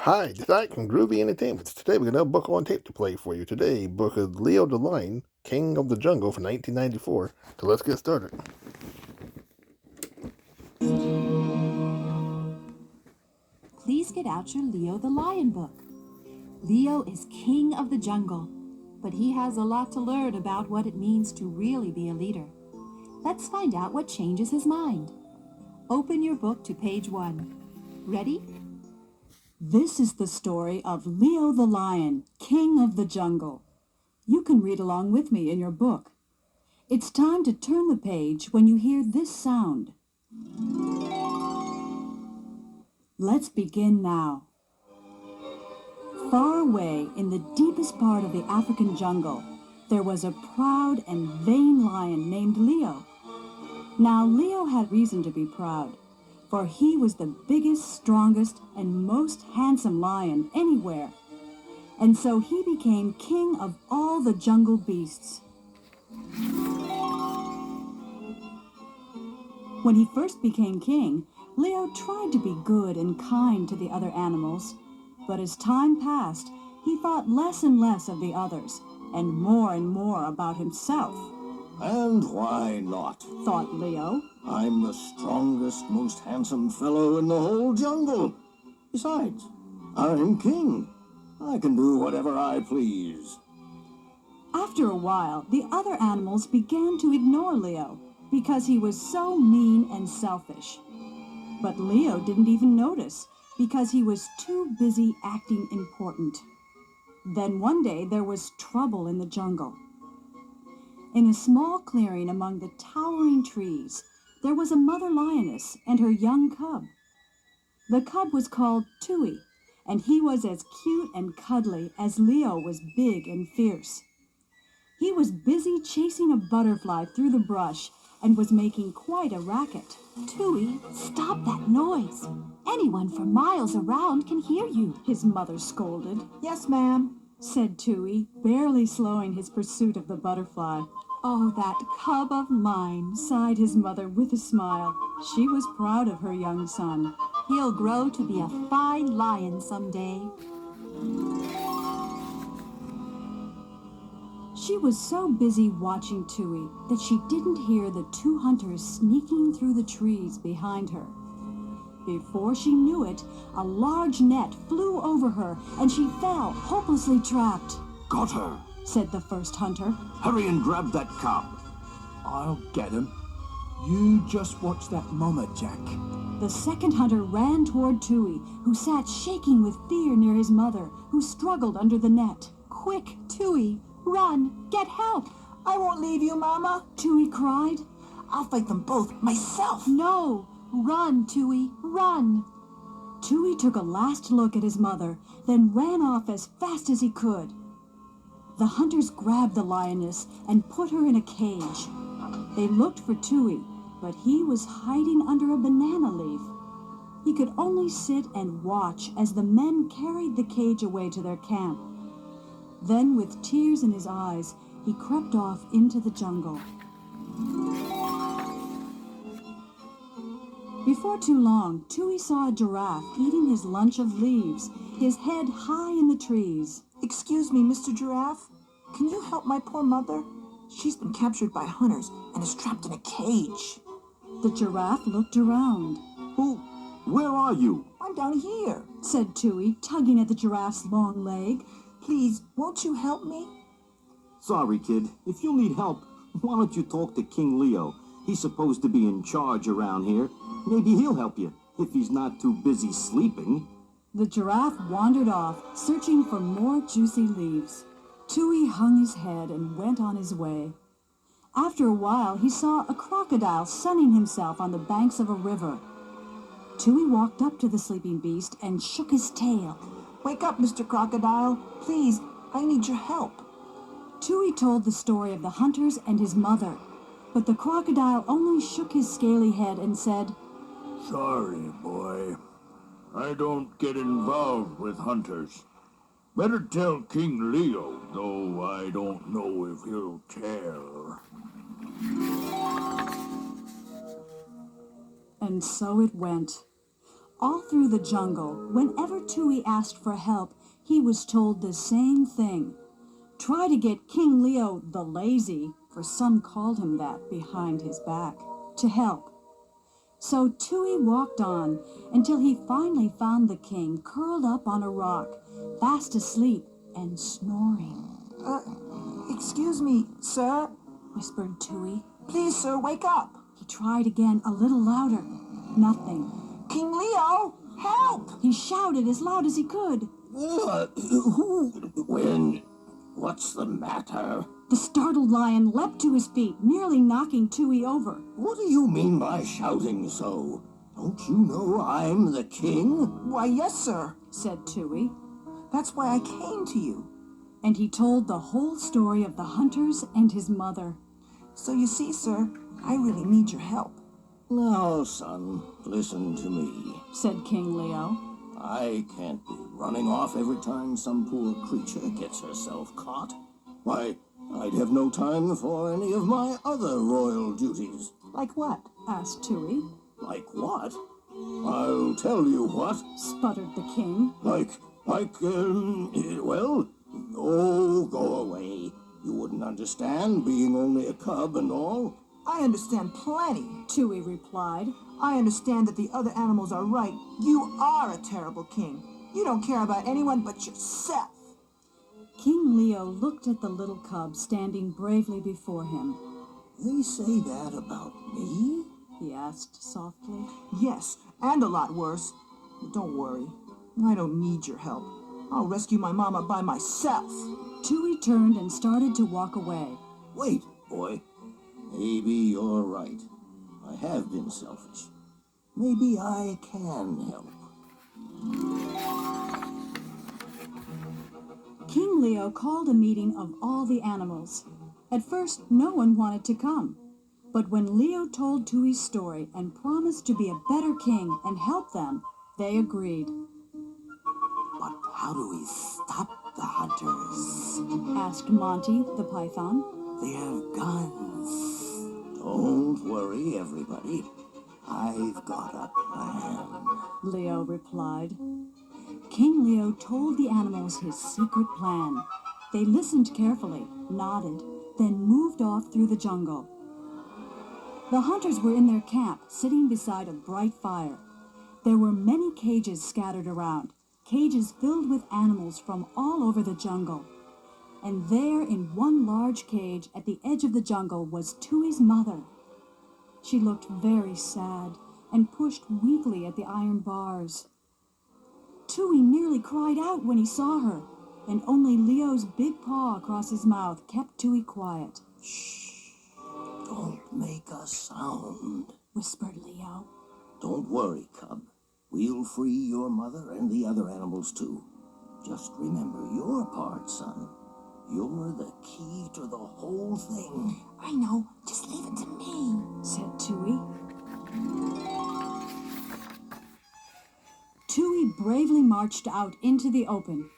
Hi, tonight from Groovy Entertainment. Today we got another book on tape to play for you. Today, book of Leo the Lion, King of the Jungle from 1994. So let's get started. Please get out your Leo the Lion book. Leo is king of the jungle, but he has a lot to learn about what it means to really be a leader. Let's find out what changes his mind. Open your book to page 1. Ready? This is the story of Leo the Lion, king of the jungle. You can read along with me in your book. It's time to turn the page when you hear this sound. Let's begin now. Far away in the deepest part of the African jungle, there was a proud and vain lion named Leo. Now, Leo had reason to be proud, for he was the biggest, strongest, and most handsome lion anywhere. And so he became king of all the jungle beasts. When he first became king, Leo tried to be good and kind to the other animals. But as time passed, he thought less and less of the others, and more about himself. And why not? Thought Leo. I'm the strongest, most handsome fellow in the whole jungle. Besides, I'm king. I can do whatever I please. After a while, the other animals began to ignore Leo because he was so mean and selfish. But Leo didn't even notice because he was too busy acting important. Then one day there was trouble in the jungle. In a small clearing among the towering trees, there was a mother lioness and her young cub. The cub was called Tui, and he was as cute and cuddly as Leo was big and fierce. He was busy chasing a butterfly through the brush and was making quite a racket. Tui, stop that noise. Anyone for miles around can hear you, his mother scolded. Yes, ma'am, said Tui, barely slowing his pursuit of the butterfly. Oh, that cub of mine, sighed his mother with a smile. She was proud of her young son. He'll grow to be a fine lion someday. She was so busy watching Tui that she didn't hear the two hunters sneaking through the trees behind her. Before she knew it, a large net flew over her and she fell, hopelessly trapped. Got her, said the first hunter. Hurry and grab that cub. I'll get him. You just watch that mama, Jack. The second hunter ran toward Tui, who sat shaking with fear near his mother, who struggled under the net. Quick, Tui, run, get help. I won't leave you, Mama. Tui cried. I'll fight them both myself. No, run, Tui, run. Tui took a last look at his mother, then ran off as fast as he could. The hunters grabbed the lioness and put her in a cage. They looked for Tui, but he was hiding under a banana leaf. He could only sit and watch as the men carried the cage away to their camp. Then, with tears in his eyes, he crept off into the jungle. Before too long, Tui saw a giraffe eating his lunch of leaves, his head high in the trees. Excuse me, Mr. Giraffe. Can you help my poor mother? She's been captured by hunters and is trapped in a cage. The giraffe looked around. Where are you? I'm down here, said Tui, tugging at the giraffe's long leg. Please, won't you help me? Sorry, kid. If you need help, why don't you talk to King Leo? He's supposed to be in charge around here. Maybe he'll help you, if he's not too busy sleeping. The giraffe wandered off, searching for more juicy leaves. Tui hung his head and went on his way. After a while, he saw a crocodile sunning himself on the banks of a river. Tui walked up to the sleeping beast and shook his tail. Wake up, Mr. Crocodile. Please, I need your help. Tui told the story of the hunters and his mother, but the crocodile only shook his scaly head and said, Sorry, boy. I don't get involved with hunters. Better tell King Leo, though I don't know if he'll tell. And so it went. All through the jungle, whenever Tui asked for help, he was told the same thing. Try to get King Leo the Lazy, for some called him that behind his back, to help. So Tui walked on until he finally found the king curled up on a rock, fast asleep and snoring. Excuse me, sir. Whispered Tui. Please, sir, wake up. He tried again a little louder. Nothing. King Leo, help! He shouted as loud as he could. What's the matter? The startled lion leapt to his feet, nearly knocking Tui over. What do you mean by shouting so? Don't you know I'm the king? Why, yes, sir. Said Tui. That's why I came to you. And he told the whole story of the hunters and his mother. So you see, sir, I really need your help. Now, son, listen to me. Said King Leo. I can't be running off every time some poor creature gets herself caught. Why, I'd have no time for any of my other royal duties. Like what? Asked Tui. Like what? I'll tell you what. Sputtered the king. Go away. You wouldn't understand, being only a cub and all. I understand plenty. Tui replied. I understand that the other animals are right. You are a terrible king. You don't care about anyone but yourself. King Leo looked at the little cub standing bravely before him. They say that about me? He asked softly. Yes, and a lot worse. But don't worry. I don't need your help. I'll rescue my mama by myself. Tui turned and started to walk away. Wait, boy. Maybe you're right. I have been selfish. Maybe I can help. King Leo called a meeting of all the animals. At first, no one wanted to come. But when Leo told Tui's story and promised to be a better king and help them, they agreed. But how do we stop the hunters? Asked Monty the python. They have guns. Don't worry, everybody. I've got a plan. Leo replied. King Leo told the animals his secret plan. They listened carefully, nodded, then moved off through the jungle. The hunters were in their camp, sitting beside a bright fire. There were many cages scattered around, cages filled with animals from all over the jungle. And there, in one large cage at the edge of the jungle, was Tui's mother. She looked very sad and pushed weakly at the iron bars. Tui nearly cried out when he saw her, and only Leo's big paw across his mouth kept Tui quiet. Don't make a sound. Whispered Leo. Don't worry, cub. We'll free your mother and the other animals too. Just remember your part, son. You're the key to the whole thing. I know. Just leave it to me. Said Tui. Tui bravely marched out into the open.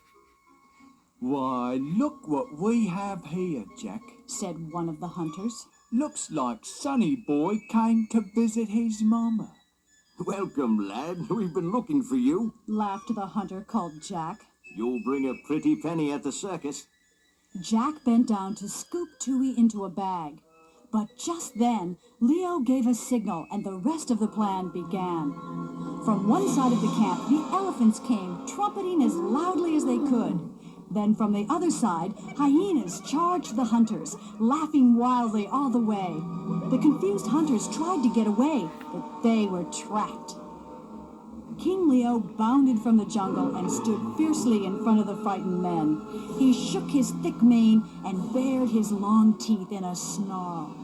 Why, look what we have here, Jack. Said one of the hunters. Looks like Sonny Boy came to visit his mama. Welcome, lad. We've been looking for you. Laughed the hunter called Jack. You'll bring a pretty penny at the circus. Jack bent down to scoop Tui into a bag. But just then, Leo gave a signal and the rest of the plan began. From one side of the camp, the elephants came, trumpeting as loudly as they could. Then from the other side, hyenas charged the hunters, laughing wildly all the way. The confused hunters tried to get away, but they were trapped. King Leo bounded from the jungle and stood fiercely in front of the frightened men. He shook his thick mane and bared his long teeth in a snarl.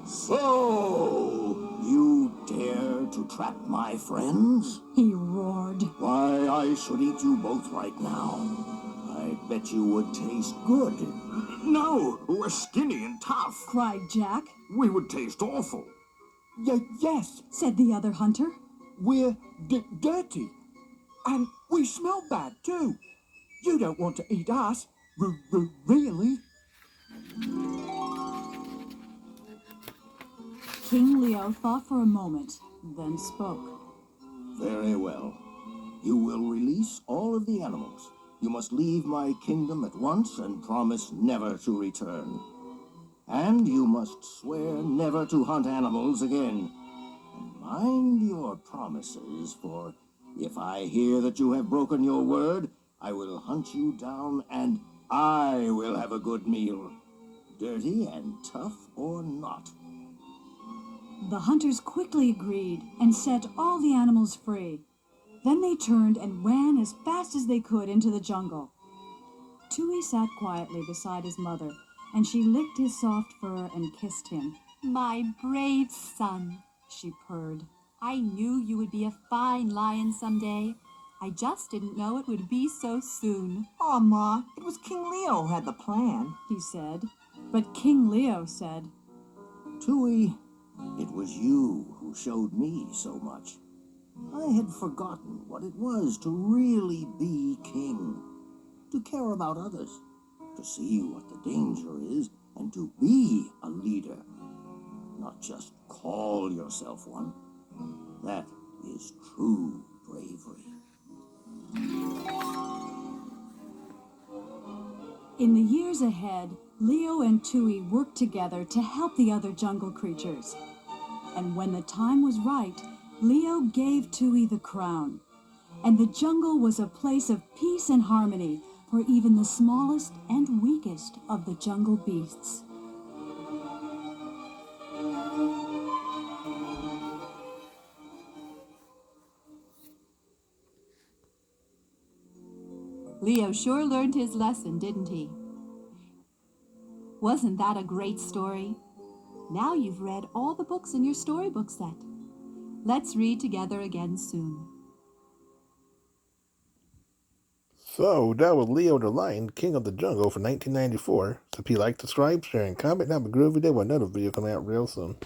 So, you dare to trap my friends? He roared. Why, I should eat you both right now. I bet you would taste good. No, we're skinny and tough. Cried Jack. We would taste awful. Yes, Said the other hunter. we're dirty. And we smell bad, too. You don't want to eat us, really? King Leo thought for a moment, then spoke. Very well. You will release all of the animals. You must leave my kingdom at once and promise never to return. And you must swear never to hunt animals again. And mind your promises, for if I hear that you have broken your word, I will hunt you down and I will have a good meal. Dirty and tough or not. The hunters quickly agreed and set all the animals free. Then they turned and ran as fast as they could into the jungle. Tui sat quietly beside his mother, and she licked his soft fur and kissed him. My brave son, She purred. I knew you would be a fine lion someday. I just didn't know it would be so soon. Aw, Ma, it was King Leo who had the plan. He said. But King Leo said, Tui, it was you who showed me so much. I had forgotten what it was to really be king, to care about others, to see what the danger is, and to be a leader, not just call yourself one. That is true bravery. In the years ahead, Leo and Tui worked together to help the other jungle creatures. And when the time was right, Leo gave Tui the crown. And the jungle was a place of peace and harmony for even the smallest and weakest of the jungle beasts. Leo sure learned his lesson, didn't he? Wasn't that a great story? Now you've read all the books in your storybook set. Let's read together again soon. So, that was Leo the Lion, King of the Jungle for 1994. So if you like, subscribe, share, and comment. Have a groovy day with another video coming out real soon.